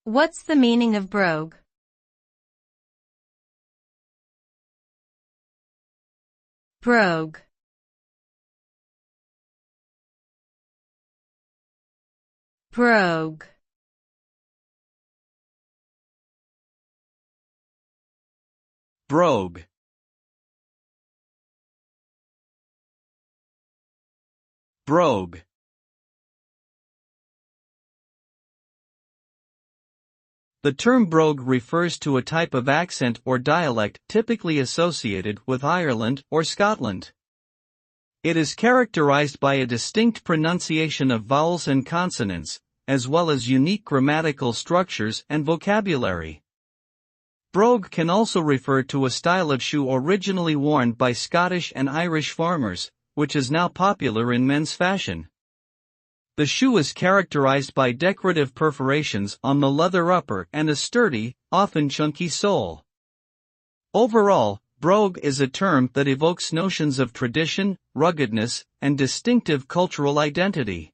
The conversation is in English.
What's the meaning of brogue? Brogue. Brogue. Brogue. Brogue. The term brogue refers to a type of accent or dialect typically associated with Ireland or Scotland. It is characterized by a distinct pronunciation of vowels and consonants, as well as unique grammatical structures and vocabulary. Brogue can also refer to a style of shoe originally worn by Scottish and Irish farmers, which is now popular in men's fashion. The shoe is characterized by decorative perforations on the leather upper and a sturdy, often chunky sole. Overall, brogue is a term that evokes notions of tradition, ruggedness, and distinctive cultural identity.